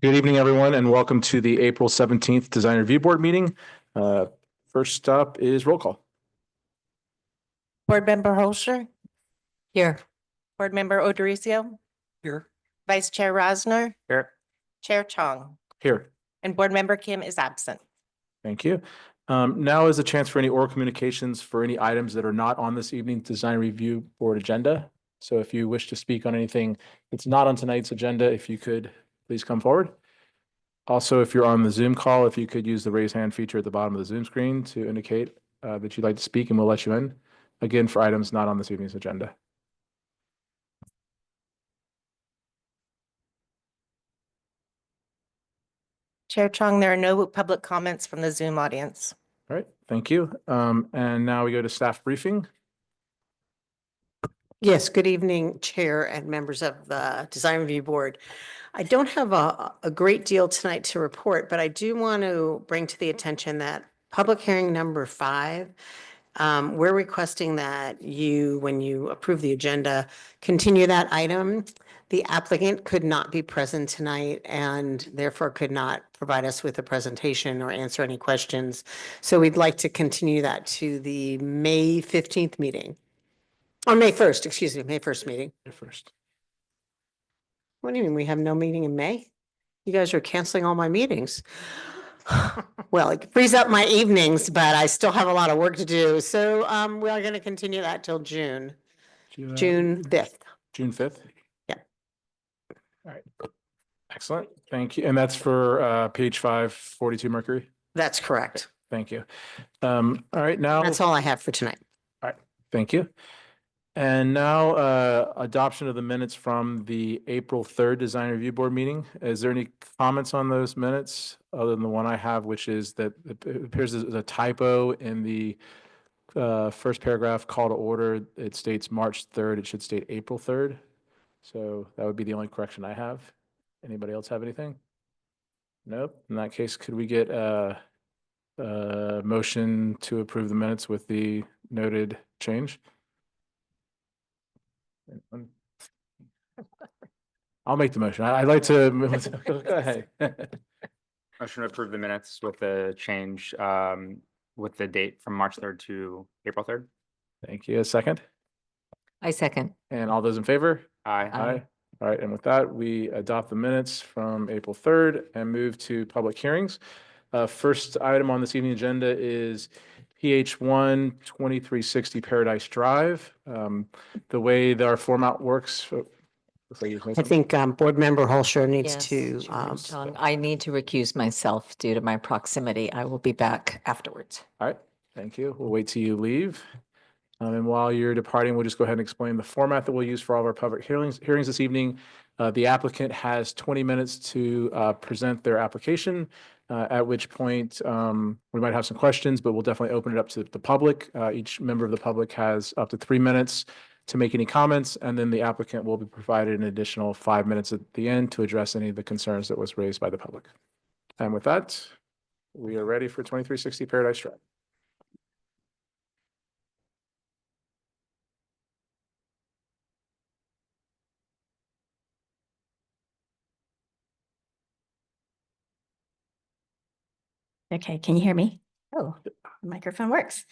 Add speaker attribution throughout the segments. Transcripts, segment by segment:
Speaker 1: Good evening, everyone, and welcome to the April 17th Design Review Board meeting. First up is roll call.
Speaker 2: Board Member Holscher. Here. Board Member O'Dorisio.
Speaker 1: Here.
Speaker 2: Vice Chair Rosner.
Speaker 1: Here.
Speaker 2: Chair Chong.
Speaker 1: Here.
Speaker 2: And Board Member Kim is absent.
Speaker 1: Thank you. Now is a chance for any oral communications for any items that are not on this evening's Design Review Board agenda. So if you wish to speak on anything that's not on tonight's agenda, if you could please come forward. Also, if you're on the Zoom call, if you could use the raise hand feature at the bottom of the Zoom screen to indicate that you'd like to speak, and we'll let you in. Again, for items not on this evening's agenda.
Speaker 2: Chair Chong, there are no public comments from the Zoom audience.
Speaker 1: All right, thank you. And now we go to staff briefing.
Speaker 3: Yes, good evening, Chair and members of the Design Review Board. I don't have a great deal tonight to report, but I do want to bring to the attention that public hearing number 5, we're requesting that you, when you approve the agenda, continue that item. The applicant could not be present tonight and therefore could not provide us with a presentation or answer any questions. So we'd like to continue that to the May 15th meeting. On May 1st, excuse me, May 1st meeting.
Speaker 1: First.
Speaker 3: What do you mean? We have no meeting in May? You guys are canceling all my meetings. Well, it frees up my evenings, but I still have a lot of work to do. So we are going to continue that till June 5th.
Speaker 1: June 5th?
Speaker 3: Yeah.
Speaker 1: All right. Excellent. Thank you. And that's for page 542 Mercury?
Speaker 3: That's correct.
Speaker 1: Thank you. All right, now.
Speaker 3: That's all I have for tonight.
Speaker 1: All right, thank you. And now adoption of the minutes from the April 3rd Design Review Board meeting. Is there any comments on those minutes other than the one I have, which is that it appears there's a typo in the first paragraph, call to order. It states March 3rd. It should state April 3rd. So that would be the only correction I have. Anybody else have anything? Nope. In that case, could we get a motion to approve the minutes with the noted change? I'll make the motion. I'd like to go ahead.
Speaker 4: Motion to approve the minutes with the change with the date from March 3rd to April 3rd.
Speaker 1: Thank you. A second.
Speaker 5: I second.
Speaker 1: And all those in favor?
Speaker 4: Aye.
Speaker 1: Aye. All right. And with that, we adopt the minutes from April 3rd and move to public hearings. First item on this evening agenda is PH1 2360 Paradise Drive. The way that our format works.
Speaker 3: I think Board Member Holscher needs
Speaker 5: Yes,
Speaker 3: to.
Speaker 5: Chairman Chong, I need to recuse myself due to my proximity. I will be back afterwards.
Speaker 1: All right. Thank you. We'll wait till you leave. And while you're departing, we'll just go ahead and explain the format that we'll use for all of our public hearings this evening. The applicant has 20 minutes to present their application, at which point we might have some questions, but we'll definitely open it up to the public. Each member of the public has up to 3 minutes to make any comments, and then the applicant will be provided an additional 5 minutes at the end to address any of the concerns that was raised by the public. And with that, we are ready for 2360 Paradise Drive.
Speaker 6: Okay, can you hear me? Oh, the microphone works.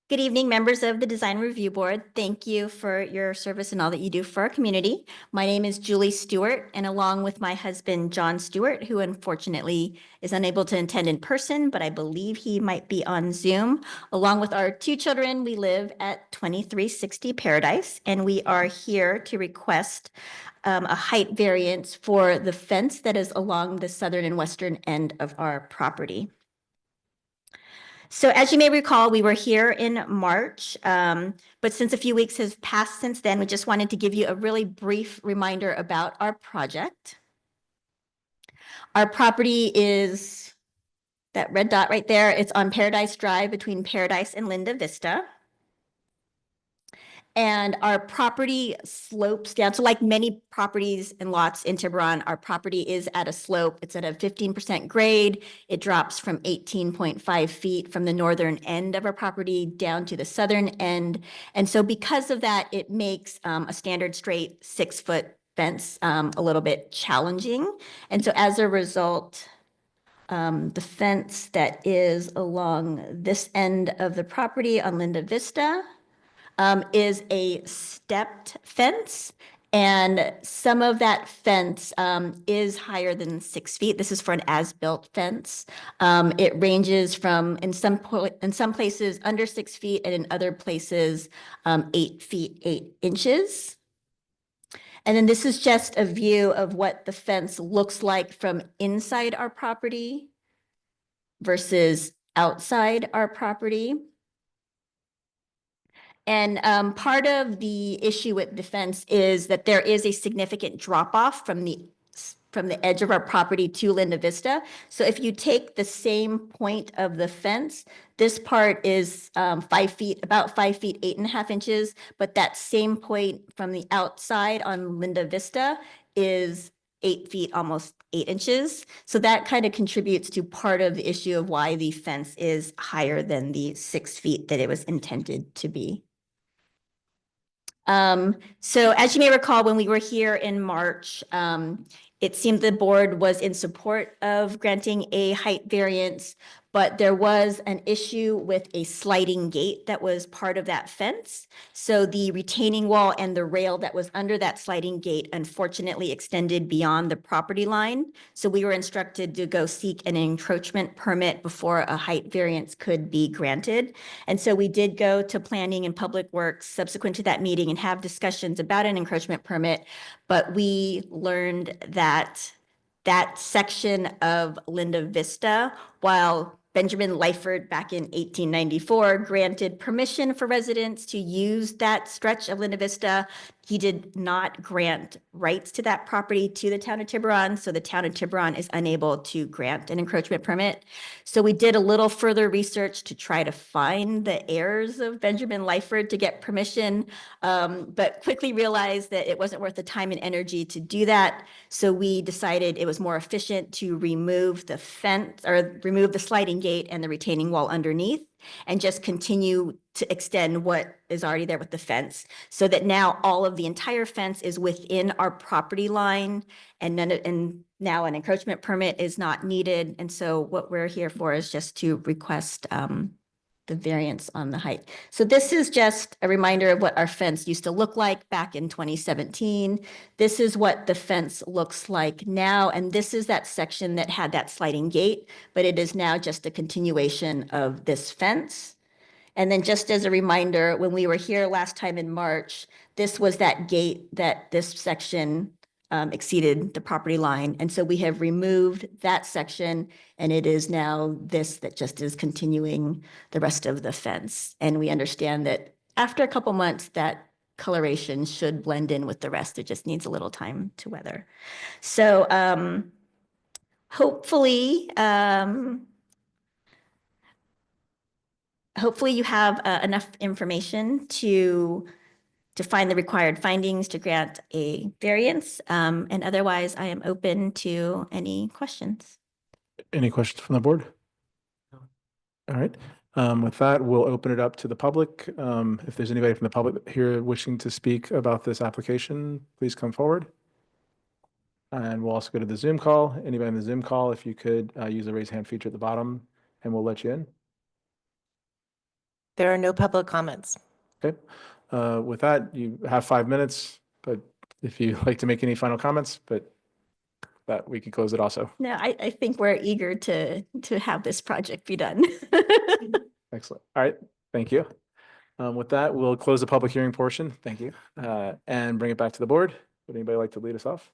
Speaker 6: Good evening, members of the Design Review Board. Thank you for your service and all that you do for our community. My name is Julie Stewart, and along with my husband, John Stewart, who unfortunately is unable to attend in person, but I believe he might be on Zoom. Along with our 2 children, we live at 2360 Paradise, and we are here to request a height variance for the fence that is along the southern and western end of our property. So as you may recall, we were here in March, but since a few weeks has passed since then, we just wanted to give you a really brief reminder about our project. Our property is that red dot right there. It's on Paradise Drive between Paradise and Linda Vista. And our property slopes down. So like many properties and lots in Tiburon, our property is at a slope. It's at a 15% grade. It drops from 18.5 feet from the northern end of our property down to the southern end. And so because of that, it makes a standard straight 6-foot fence a little bit challenging. And so as a result, the fence that is along this end of the property on Linda Vista is a stepped fence. And some of that fence is higher than 6 feet. This is for an as-built fence. It ranges from, in some places, under 6 feet, and in other places, 8 feet, 8 inches. And then this is just a view of what the fence looks like from inside our property versus outside our property. And part of the issue with the fence is that there is a significant drop off from the edge of our property to Linda Vista. So if you take the same point of the fence, this part is 5 feet, about 5 feet, 8.5 inches. But that same point from the outside on Linda Vista is 8 feet, almost 8 inches. So that kind of contributes to part of the issue of why the fence is higher than the 6 feet that it was intended to be. So as you may recall, when we were here in March, it seemed the board was in support of granting a height variance, but there was an issue with a sliding gate that was part of that fence. So the retaining wall and the rail that was under that sliding gate unfortunately extended beyond the property line. So we were instructed to go seek an encroachment permit before a height variance could be granted. And so we did go to Planning and Public Works subsequent to that meeting and have discussions about an encroachment permit. But we learned that that section of Linda Vista, while Benjamin Lyford back in 1894 granted permission for residents to use that stretch of Linda Vista, he did not grant rights to that property to the town of Tiburon. So the town of Tiburon is unable to grant an encroachment permit. So we did a little further research to try to find the heirs of Benjamin Lyford to get permission, but quickly realized that it wasn't worth the time and energy to do that. So we decided it was more efficient to remove the fence or remove the sliding gate and the retaining wall underneath and just continue to extend what is already there with the fence, so that now all of the entire fence is within our property line, and now an encroachment permit is not needed. And so what we're here for is just to request the variance on the height. So this is just a reminder of what our fence used to look like back in 2017. This is what the fence looks like now. And this is that section that had that sliding gate, but it is now just a continuation of this fence. And then just as a reminder, when we were here last time in March, this was that gate that this section exceeded the property line. And so we have removed that section, and it is now this that just is continuing the rest of the fence. And we understand that after a couple months, that coloration should blend in with the rest. It just needs a little time to weather. So hopefully you have enough information to find the required findings to grant a variance. And otherwise, I am open to any questions.
Speaker 1: Any questions from the board? All right. With that, we'll open it up to the public. If there's anybody from the public here wishing to speak about this application, please come forward. And we'll also go to the Zoom call. Anybody in the Zoom call, if you could use the raise hand feature at the bottom, and we'll let you in.
Speaker 2: There are no public comments.
Speaker 1: Okay. With that, you have 5 minutes, but if you'd like to make any final comments, but that we could close it also.
Speaker 6: No, I think we're eager to have this project be done.
Speaker 1: Excellent. All right. Thank you. With that, we'll close the public hearing portion. Thank you. And bring it back to the board. Would anybody like to lead us off?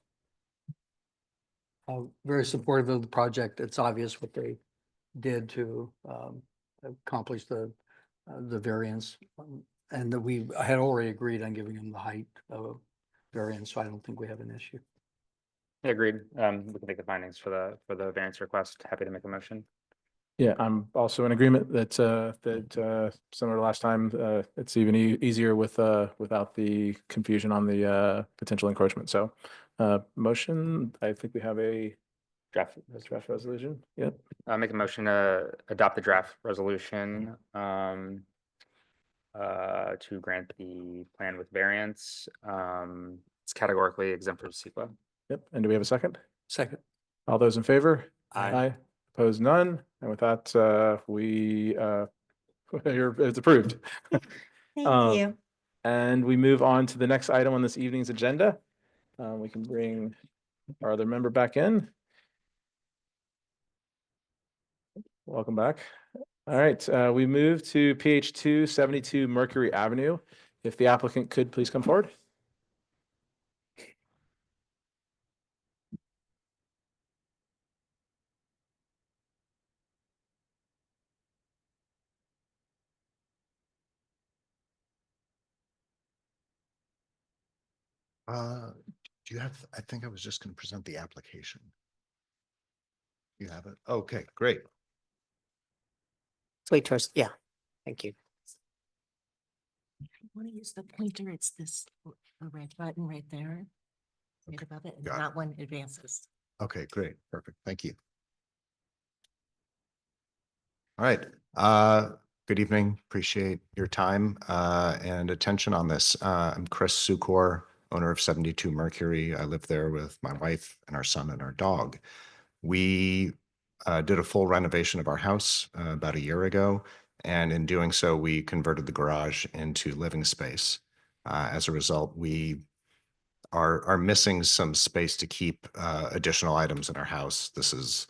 Speaker 7: Very supportive of the project. It's obvious what they did to accomplish the variance. And that we had already agreed on giving them the height of variance, so I don't think we have an issue.
Speaker 4: Yeah, agreed. We can make the findings for the variance request. Happy to make a motion.
Speaker 1: Yeah, I'm also in agreement that similar to last time, it's even easier without the confusion on the potential encroachment. So motion, I think we have a draft resolution. Yep.
Speaker 4: Make a motion to adopt the draft resolution to grant the plan with variance it's categorically exempt from CEQA.
Speaker 1: Yep. And do we have a second?
Speaker 7: Second.
Speaker 1: All those in favor?
Speaker 4: Aye.
Speaker 1: Opposed, none. And with that, it's approved.
Speaker 6: Thank
Speaker 1: Um,
Speaker 6: you.
Speaker 1: And we move on to the next item on this evening's agenda. We can bring our other member back in. Welcome back. All right, we move to PH 272 Mercury Avenue. If the applicant could please come forward.
Speaker 8: Do you have, I think I was just going to present the application. You have it? Okay, great.
Speaker 3: Wait, towards, yeah, thank you.
Speaker 9: Want to use the pointer, it's this red button right there. Right
Speaker 8: Okay,
Speaker 9: above it, and
Speaker 8: got it.
Speaker 9: that one advances.
Speaker 8: Okay, great, perfect, thank you. All right, good evening, appreciate your time and attention on this. I'm Chris Sukor, owner of 72 Mercury. I live there with my wife and our son and our dog. We did a full renovation of our house about a year ago, and in doing so, we converted the garage into living space. As a result, we are missing some space to keep additional items in our house. This is,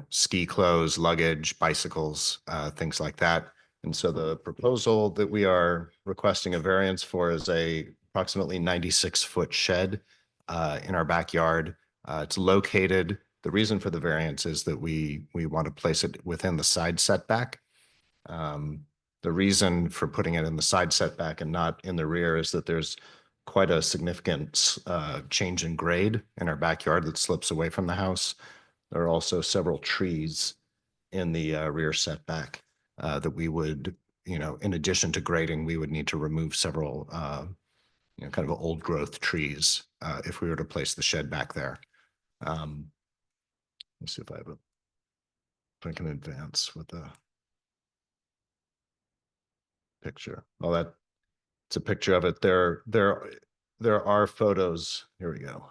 Speaker 8: ski clothes, luggage, bicycles, things like that. And so the proposal that we are requesting a variance for is a approximately 96-foot shed in our backyard. It's located, the reason for the variance is that we want to place it within the side setback. The reason for putting it in the side setback and not in the rear is that there's quite a significant change in grade in our backyard that slips away from the house. There are also several trees in the rear setback that we would, in addition to grading, we would need to remove several, kind of old growth trees if we were to place the shed back there. Let's see if I have if I can advance with the picture. Well, it's a picture of it. There are photos. Here we go.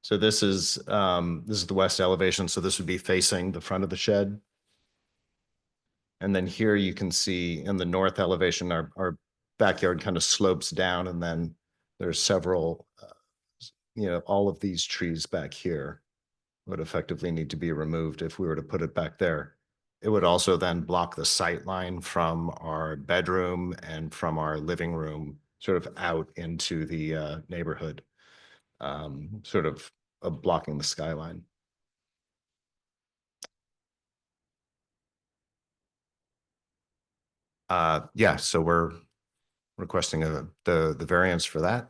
Speaker 8: So this is the west elevation. So this would be facing the front of the shed. And then here you can see in the north elevation, our backyard kind of slopes down, and then there's several, all of these trees back here would effectively need to be removed if we were to put it back there. It would also then block the sight line from our bedroom and from our living room sort of out into the neighborhood, sort of blocking the skyline. Yeah, so we're requesting the variance for that.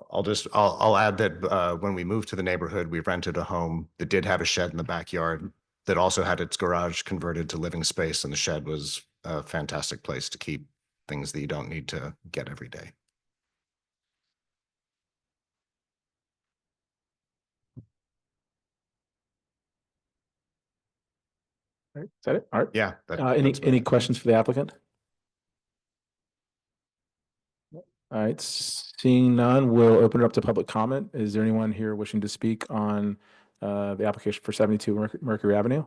Speaker 8: I'll add that when we moved to the neighborhood, we rented a home that did have a shed in the backyard that also had its garage converted to living space, and the shed was a fantastic place to keep things that you don't need to get every day.
Speaker 1: All right, is that it? All right.
Speaker 8: Yeah.
Speaker 1: Any
Speaker 8: that's what
Speaker 1: questions for the applicant? All right, seeing none, we'll open it up to public comment. Is there anyone here wishing to speak on the application for 72 Mercury Avenue?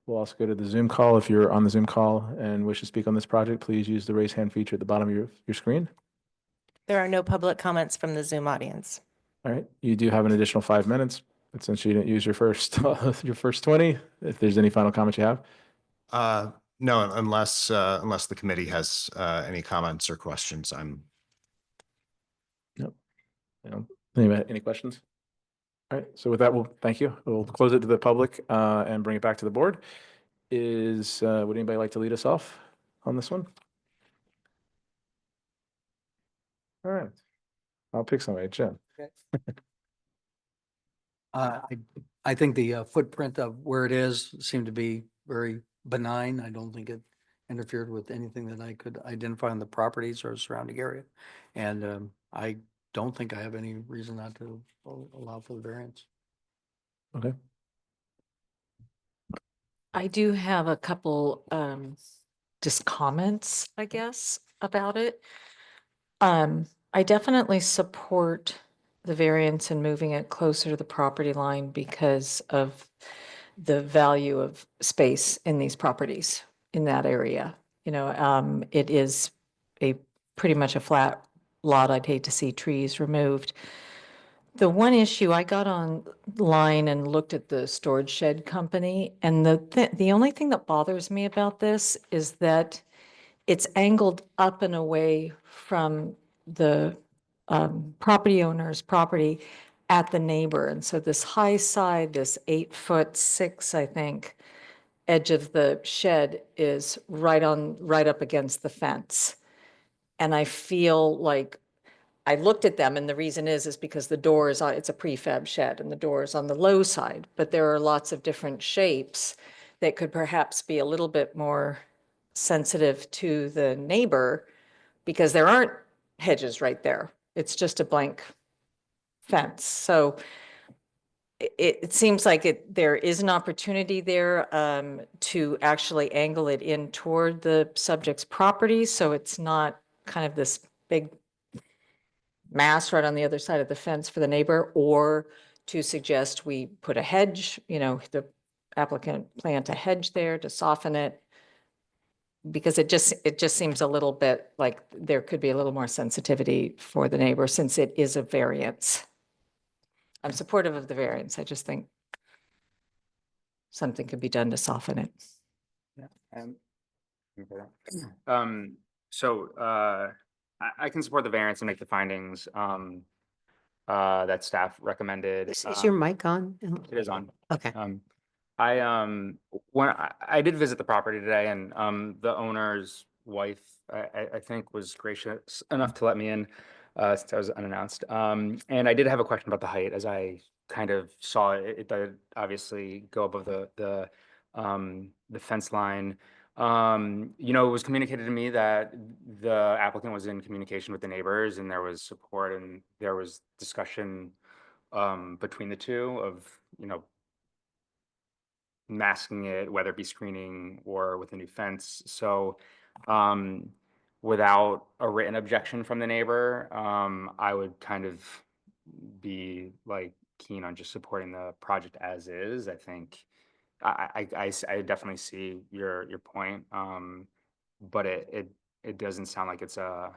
Speaker 1: We'll also go to the Zoom call. If you're on the Zoom call and wish to speak on this project, please use the raise hand feature at the bottom of your screen.
Speaker 2: There are no public comments from the Zoom audience.
Speaker 1: All right, you do have an additional 5 minutes, but since you didn't use your first 20, if there's any final comments you have.
Speaker 8: No, unless the committee has any comments or questions,
Speaker 1: Any questions? All right, so with that, we'll thank you. We'll close it to the public and bring it back to the board. Would anybody like to lead us off on this one? All right, I'll pick somebody, Jim.
Speaker 7: I think the footprint of where it is seemed to be very benign. I don't think it interfered with anything that I could identify on the properties or surrounding area. And I don't think I have any reason not to allow for the variance.
Speaker 1: Okay.
Speaker 5: I do have a couple just comments, I guess, about it. I definitely support the variance and moving it closer to the property line because of the value of space in these properties in that area. You know, it is a pretty much a flat lot. I'd hate to see trees removed. The one issue, I got online and looked at the storage shed company, and the only thing that bothers me about this is that it's angled up and away from the property owner's property at the neighbor. And so this high side, this 8'6", I think, edge of the shed is right up against the fence. And I feel like I looked at them, and the reason is because the door is it's a prefab shed and the door is on the low side, but there are lots of different shapes that could perhaps be a little bit more sensitive to the neighbor because there aren't hedges right there. It's just a blank fence. So it seems like there is an opportunity there to actually angle it in toward the subject's property. So it's not kind of this big mass right on the other side of the fence for the neighbor, or to suggest we put a hedge, you know, the applicant plant a hedge there to soften it. Because it just seems a little bit like there could be a little more sensitivity for the neighbor since it is a variance. I'm supportive of the variance. I just think something could be done to soften it.
Speaker 4: Um, so, I can support the variance and make the findings, that staff recommended.
Speaker 3: Is your mic on?
Speaker 4: It is on.
Speaker 3: Okay.
Speaker 4: I did visit the property today, and the owner's wife, I think, was gracious enough to let me in since I was unannounced. And I did have a question about the height, as I kind of saw it. It did obviously go above the fence line. You know, it was communicated to me that the applicant was in communication with the neighbors, and there was support and there was discussion between the two of, you know, masking it, whether it be screening or with a new fence. So without a written objection from the neighbor, I would kind of be like keen on just supporting the project as is. I think I definitely see your point, but it doesn't sound like it's a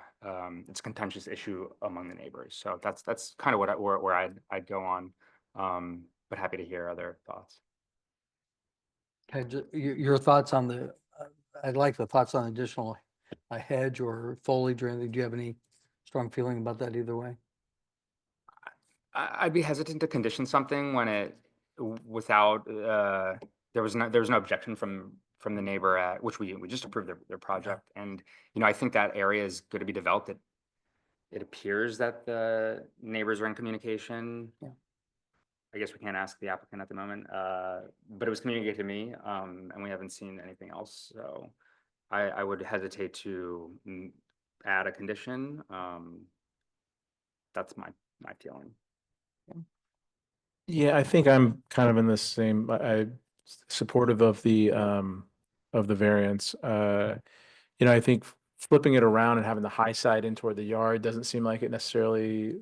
Speaker 4: contentious issue among the neighbors. So that's kind of where I'd go on, but happy to hear other thoughts.
Speaker 7: Okay, your thoughts on I'd like the thoughts on additional a hedge or foliage or anything. Do you have any strong feeling about that either way?
Speaker 4: I'd be hesitant to condition something when without there was no objection from the neighbor at which we just approved their project. And you know, I think that area is going to be developed. It appears that the neighbors are in communication.
Speaker 7: Yeah.
Speaker 4: I guess we can't ask the applicant at the moment, but it was communicated to me, and we haven't seen anything else. So I would hesitate to add a condition. That's my feeling.
Speaker 1: Yeah, I think I'm kind of in the same, supportive of the variance. You know, I think flipping it around and having the high side in toward the yard doesn't seem like it necessarily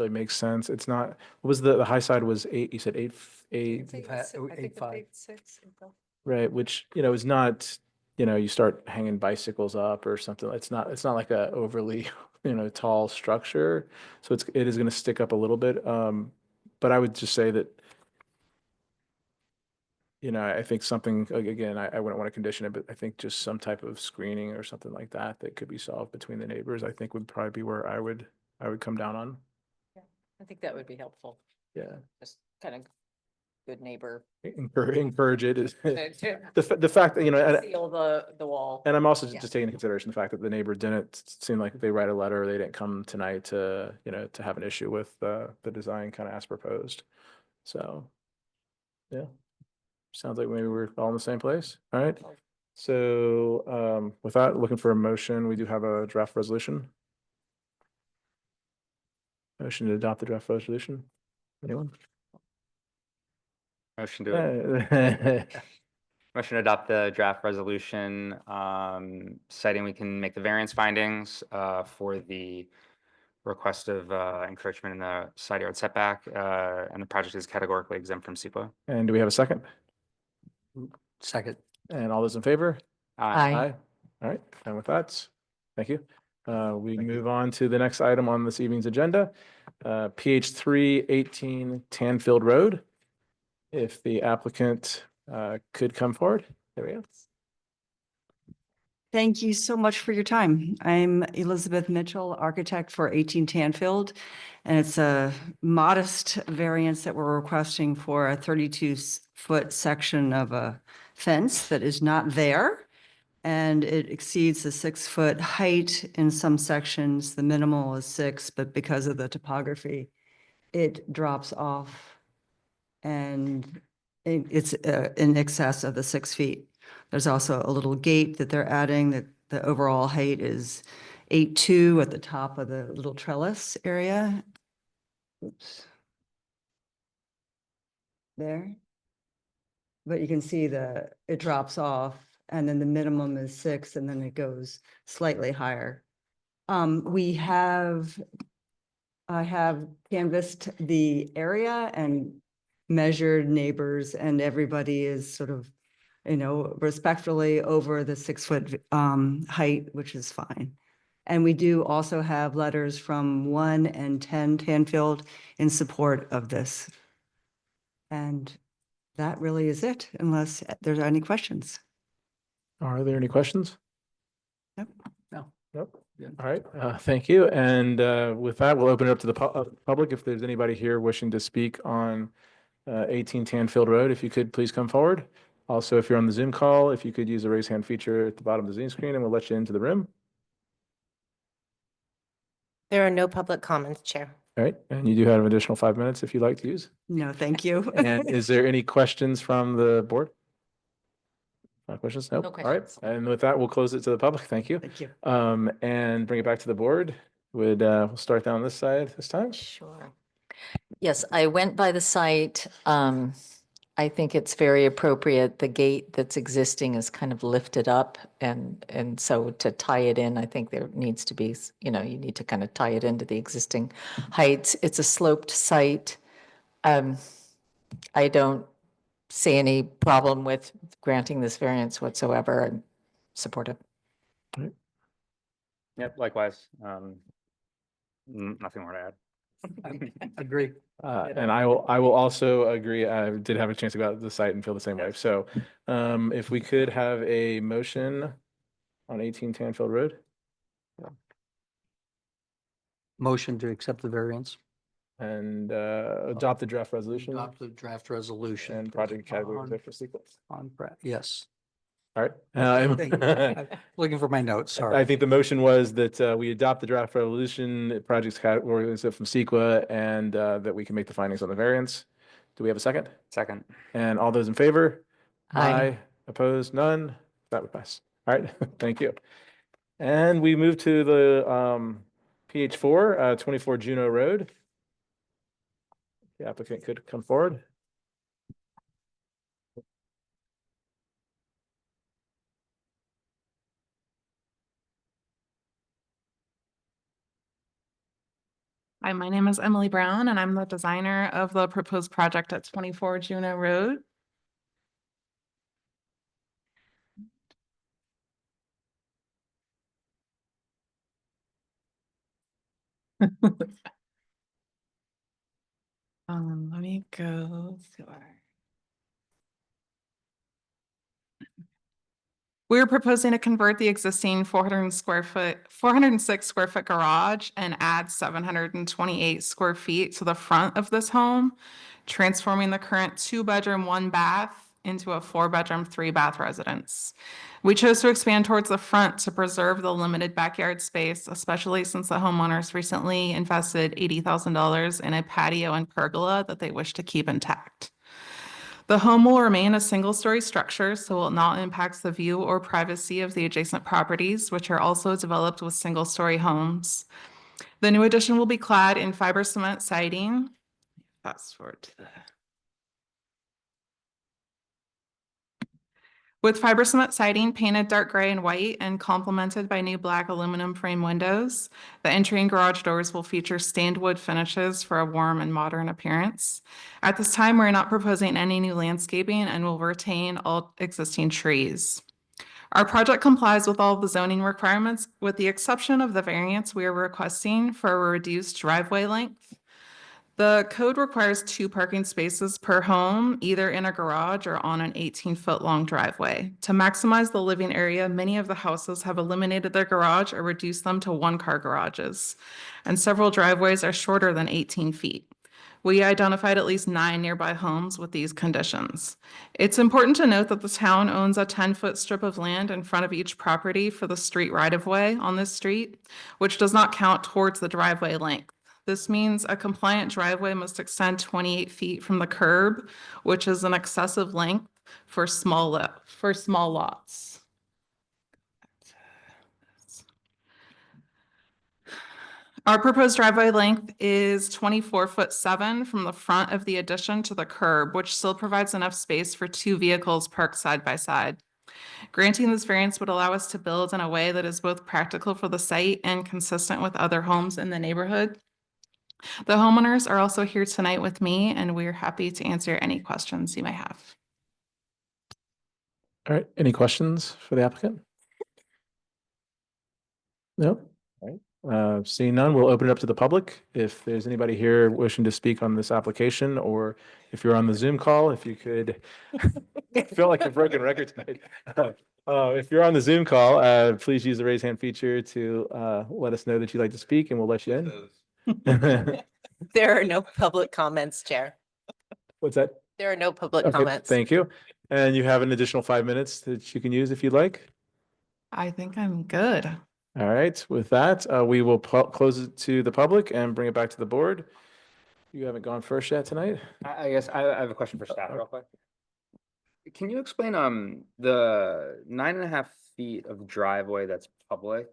Speaker 1: makes sense. It's not, what was the high side was 8, you said 8.
Speaker 7: We've had 8.5.
Speaker 1: Right, which, you know, is not, you know, you start hanging bicycles up or something. It's not like a overly, you know, tall structure. So it is going to stick up a little bit. But I would just say that, you know, I think something, again, I wouldn't want to condition it, but I think just some type of screening or something like that could be solved between the neighbors, I think would probably be where I would come down on.
Speaker 5: I think that would be helpful.
Speaker 1: Yeah.
Speaker 5: Just kind of good neighbor.
Speaker 1: Encourage it is
Speaker 5: To
Speaker 1: the fact that, you know, and,
Speaker 5: seal the wall.
Speaker 1: and I'm also
Speaker 5: Yeah.
Speaker 1: just taking into consideration the fact that the neighbor didn't seem like they write a letter, they didn't come tonight to, you know, to have an issue with the design kind of as proposed. So, yeah, sounds like maybe we're all in the same place. All right. So, with that, looking for a motion, we do have a draft resolution. Motion to adopt the draft resolution. Anyone?
Speaker 4: Motion to Motion to adopt the draft resolution, citing we can make the variance findings, for the request of, encroachment in the side yard setback, and the project is categorically exempt from SEQA.
Speaker 1: And do we have a second?
Speaker 7: Second.
Speaker 1: And all those in favor?
Speaker 5: Aye.
Speaker 1: All right, and with that, thank you. We
Speaker 7: Thank you.
Speaker 1: move on to the next item on this evening's agenda, PH 318 Tanfield Road. If the applicant could come forward, there we go.
Speaker 10: Thank you so much for your time. I'm Elizabeth Mitchell, architect for 18 Tanfield. And it's a modest variance that we're requesting for a 32-foot section of a fence that is not there. And it exceeds the 6-foot height in some sections. The minimal is 6, but because of the topography, it drops off. And it's in excess of the 6 feet. There's also a little gate that they're adding that the overall height is 8.2 at the top of the little trellis area. Oops. There. But you can see it drops off and then the minimum is 6 and then it goes slightly higher. I have canvassed the area and measured neighbors and everybody is sort of, respectfully over the 6-foot height, which is fine. And we do also have letters from 1 and 10 Tanfield in support of this. And that really is it, unless there's any questions.
Speaker 1: Are there any questions?
Speaker 10: Nope.
Speaker 7: No.
Speaker 1: Nope.
Speaker 7: Yeah.
Speaker 1: All right, thank you. And with that, we'll open it up to the public. If there's anybody here wishing to speak on 18 Tanfield Road, if you could please come forward. Also, if you're on the Zoom call, if you could use the raise hand feature at the bottom of the Zoom screen and we'll let you into the room.
Speaker 2: There are no public comments, Chair.
Speaker 1: All right, and you do have an additional 5 minutes if you'd like to use.
Speaker 10: No, thank you.
Speaker 1: And is there any questions from the board? No questions? Nope.
Speaker 5: No
Speaker 1: All right,
Speaker 5: questions.
Speaker 1: and with that, we'll close it to the public. Thank you.
Speaker 10: Thank you.
Speaker 1: And bring it back to the board. We'll start down this side this time.
Speaker 5: Sure. Yes, I went by the site. I think it's very appropriate. The gate that's existing is kind of lifted up and so to tie it in, I think there needs to be, you need to kind of tie it into the existing heights. It's a sloped site. I don't see any problem with granting this variance whatsoever. I'm supportive.
Speaker 4: Yep, likewise. Nothing more to add.
Speaker 7: Agree.
Speaker 1: And I will also agree. I did have a chance to go out to the site and feel the same way. So if we could have a motion on 18 Tanfield Road.
Speaker 7: Motion to accept the variance.
Speaker 1: And adopt the draft resolution
Speaker 7: Adopt the draft resolution.
Speaker 1: and project category
Speaker 7: on-
Speaker 1: for sequence.
Speaker 7: Yes.
Speaker 1: All right.
Speaker 7: Thank you. I'm looking for my notes,
Speaker 1: I
Speaker 7: sorry.
Speaker 1: think the motion was that we adopt the draft resolution, projects category from CEQA, and that we can make the findings on the variance. Do we have a second?
Speaker 4: Second.
Speaker 1: And all those in favor?
Speaker 5: Aye.
Speaker 1: Opposed? None? That would pass. All right, thank you. And we move to the PH4, 24 Juneau Road. The applicant could come forward.
Speaker 11: Hi, my name is Emily Brown and I'm the designer of the proposed project at 24 Juneau Road. Let me go through We're proposing to convert the existing 406 square foot garage and add 728 square feet to the front of this home, transforming the current 2-bedroom, 1-bath into a 4-bedroom, 3-bath residence. We chose to expand towards the front to preserve the limited backyard space, especially since the homeowners recently invested $80,000 in a patio and pergola that they wish to keep intact. The home will remain a single-story structure, so will not impact the view or privacy of the adjacent properties, which are also developed with single-story homes. The new addition will be clad in fiber cement siding. Fast forward to the With fiber cement siding painted dark gray and white and complemented by new black aluminum frame windows, the entry and garage doors will feature stained wood finishes for a warm and modern appearance. At this time, we're not proposing any new landscaping and will retain all existing trees. Our project complies with all the zoning requirements, with the exception of the variance we are requesting for a reduced driveway length. The code requires 2 parking spaces per home, either in a garage or on an 18-foot long driveway. To maximize the living area, many of the houses have eliminated their garage or reduced them to 1-car garages, and several driveways are shorter than 18 feet. We identified at least 9 nearby homes with these conditions. It's important to note that the town owns a 10-foot strip of land in front of each property for the street right-of-way on this street, which does not count towards the driveway length. This means a compliant driveway must extend 28 feet from the curb, which is an excessive length for small lots. Our proposed driveway length is 24'7" from the front of the addition to the curb, which still provides enough space for 2 vehicles parked side by side. Granting this variance would allow us to build in a way that is both practical for the site and consistent with other homes in the neighborhood. The homeowners are also here tonight with me, and we're happy to answer any questions you may have.
Speaker 1: All right, any questions for the applicant? No? All right. Seeing none, we'll open it up to the public. If there's anybody here wishing to speak on this application, or if you're on the Zoom call, if you could, I feel like a broken record tonight. If you're on the Zoom call, please use the raise hand feature to let us know that you'd like to speak, and we'll let you in.
Speaker 2: There are no public comments, Chair.
Speaker 1: What's that?
Speaker 2: There are no public
Speaker 1: Okay,
Speaker 2: comments.
Speaker 1: thank you. And you have an additional 5 minutes that you can use if you'd like.
Speaker 11: I think I'm good.
Speaker 1: All right, with that, we will close it to the public and bring it back to the board. You haven't gone first yet tonight?
Speaker 4: I guess I have a question for staff real quick. Can you explain the 9.5 feet of driveway that's public?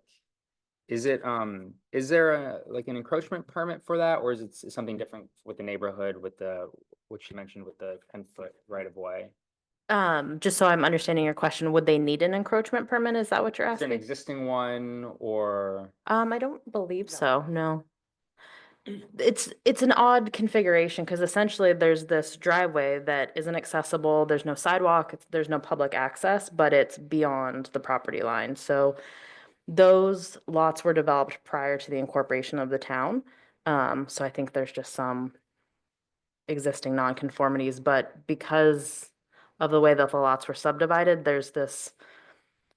Speaker 4: Is there like an encroachment permit for that, or is it something different with the neighborhood with which you mentioned with the 10-foot right of way?
Speaker 2: Just so I'm understanding your question, would they need an encroachment permit? Is that what you're
Speaker 4: Is there an
Speaker 2: asking?
Speaker 4: existing one or?
Speaker 2: I don't believe so, no. It's an odd configuration because essentially there's this driveway that isn't accessible. There's no sidewalk, there's no public access, but it's beyond the property line. So those lots were developed prior to the incorporation of the town. So I think there's just some existing nonconformities, but because of the way that the lots were subdivided, there's this,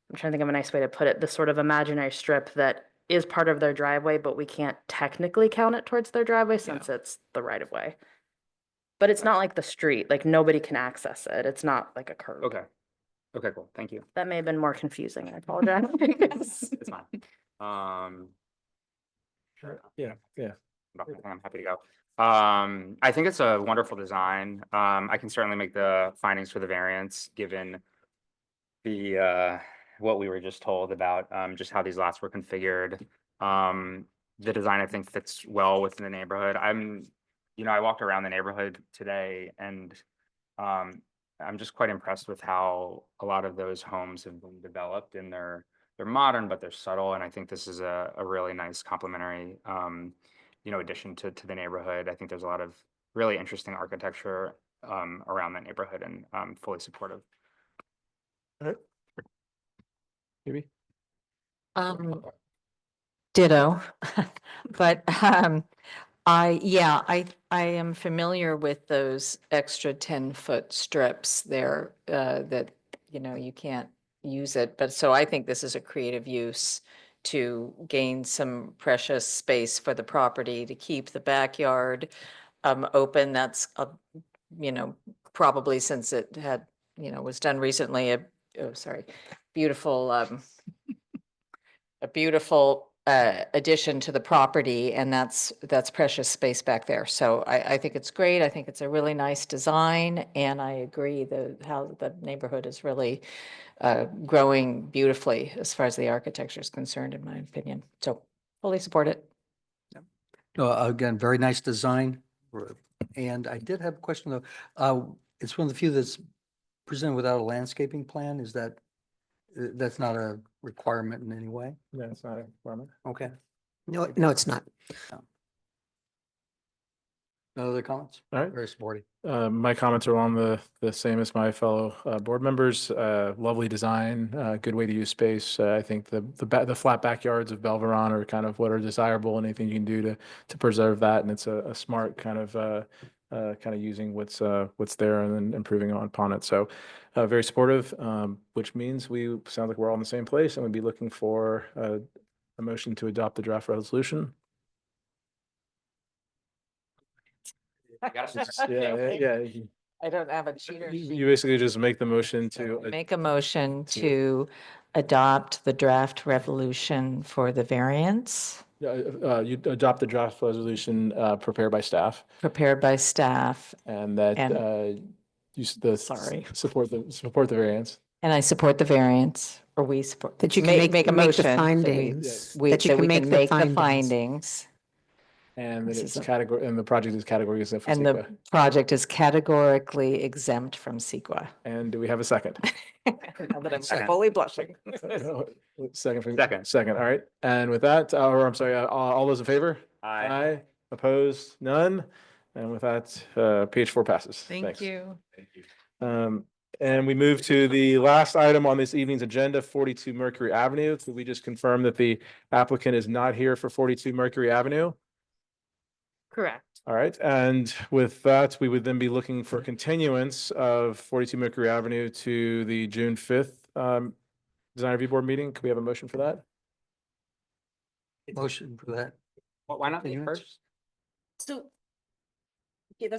Speaker 2: I'm trying to think of a nice way to put it, this sort of imaginary strip that is part of their driveway, but we can't technically count it towards their driveway since it's the right of way. But it's not like the street, like nobody can access it. It's not like a curb.
Speaker 4: Okay. Okay, cool. Thank you.
Speaker 2: That may have been more confusing. I apologize.
Speaker 4: It's fine. Sure.
Speaker 1: Yeah.
Speaker 4: I'm happy to go. I think it's a wonderful design. I can certainly make the findings for the variance given the what we were just told about just how these lots were configured. The design I think fits well within the neighborhood. I walked around the neighborhood today and I'm just quite impressed with how a lot of those homes have been developed, and they're modern, but they're subtle. And I think this is a really nice complementary, addition to the neighborhood. I think there's a lot of really interesting architecture around that neighborhood, and I'm fully supportive.
Speaker 1: All right. Maybe.
Speaker 5: Ditto, but I am familiar with those extra 10-foot strips there that, you can't use it. But so I think this is a creative use to gain some precious space for the property, to keep the backyard open. That's, probably since it had, was done recently, beautiful, a beautiful addition to the property, and that's precious space back there. So I think it's great. I think it's a really nice design, and I agree how the neighborhood is really growing beautifully as far as the architecture is concerned, in my opinion. So fully support it.
Speaker 7: Again, very nice design. And I did have a question though. It's one of the few that's presented without a landscaping plan? Is that, that's not a requirement in any way?
Speaker 1: Yeah, it's not a requirement.
Speaker 7: Okay.
Speaker 3: No, no, it's not.
Speaker 7: No other comments?
Speaker 1: All right.
Speaker 7: Very supportive.
Speaker 1: My comments are along the same as my fellow board members. Lovely design, good way to use space. I think the flat backyards of Belveron are kind of what are desirable, and anything you can do to preserve that. And it's a smart kind of using what's there and then improving upon it. So very supportive, which means we sound like we're all in the same place, and we'd be looking for a motion to adopt the draft resolution. Yeah.
Speaker 5: I don't have a cheater.
Speaker 1: You basically just make the motion to.
Speaker 5: Make a motion to adopt the draft revolution for the variance
Speaker 1: You adopt the draft resolution prepared by staff,
Speaker 5: prepared by staff.
Speaker 1: and that
Speaker 5: And- Sorry.
Speaker 1: support the variance.
Speaker 5: And I support the variance, or we support.
Speaker 3: That you can make
Speaker 5: a
Speaker 3: the
Speaker 5: motion. that we-
Speaker 3: findings,
Speaker 5: we-
Speaker 3: that you can make the
Speaker 5: make the
Speaker 3: findings.
Speaker 5: findings.
Speaker 1: And that
Speaker 5: This
Speaker 1: it's
Speaker 5: is a-
Speaker 1: category, and the project is category exempt from
Speaker 5: And the
Speaker 1: CEQA.
Speaker 5: project is categorically exempt from CEQA.
Speaker 1: And do we have a second?
Speaker 5: Now that I'm
Speaker 4: Second.
Speaker 5: fully blushing.
Speaker 1: Second, all right. And with that, or I'm sorry, all those in favor? Aye. Opposed? None? And with that, PH4 passes.
Speaker 11: Thank
Speaker 1: Thanks.
Speaker 11: you.
Speaker 1: And we move to the last item on this evening's agenda, 42 Mercury Avenue. Could we just confirm that the applicant is not here for 42 Mercury Avenue?
Speaker 2: Correct.
Speaker 1: All right, and with that, we would then be looking for continuance of 42 Mercury Avenue to the June 5th Design Review Board meeting. Could we have a motion for that?
Speaker 7: Motion for that.
Speaker 4: Why not me
Speaker 7: Continuance?
Speaker 4: first?
Speaker 9: So. Okay,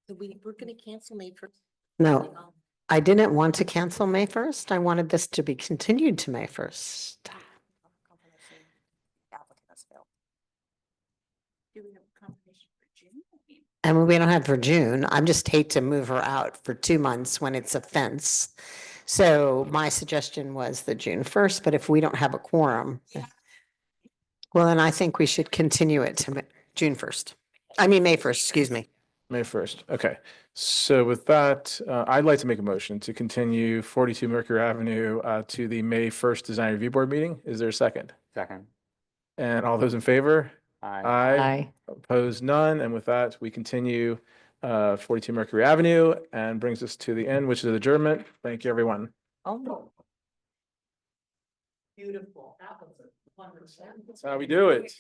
Speaker 9: so we're gonna cancel May first.
Speaker 3: No, I didn't want to cancel May 1st. I wanted this to be continued to May 1st.
Speaker 9: Do we have a confirmation for June?
Speaker 3: And we don't have for June. I just hate to move her out for 2 months when it's a fence. So my suggestion was the June 1st, but if we don't have a quorum, well, then I think we should continue it to June 1st. I mean, May 1st, excuse me.
Speaker 1: May 1st. Okay. So with that, I'd like to make a motion to continue 42 Mercury Avenue to the May 1st Design Review Board meeting. Is there a second?
Speaker 4: Second.
Speaker 1: And all those in favor?
Speaker 4: Aye.
Speaker 5: Aye.
Speaker 1: Opposed, none. And with that, we continue 42 Mercury Avenue and brings us to the end, which is adjournment. Thank you, everyone.
Speaker 5: Oh, no.
Speaker 9: Beautiful.
Speaker 1: That's how we do it.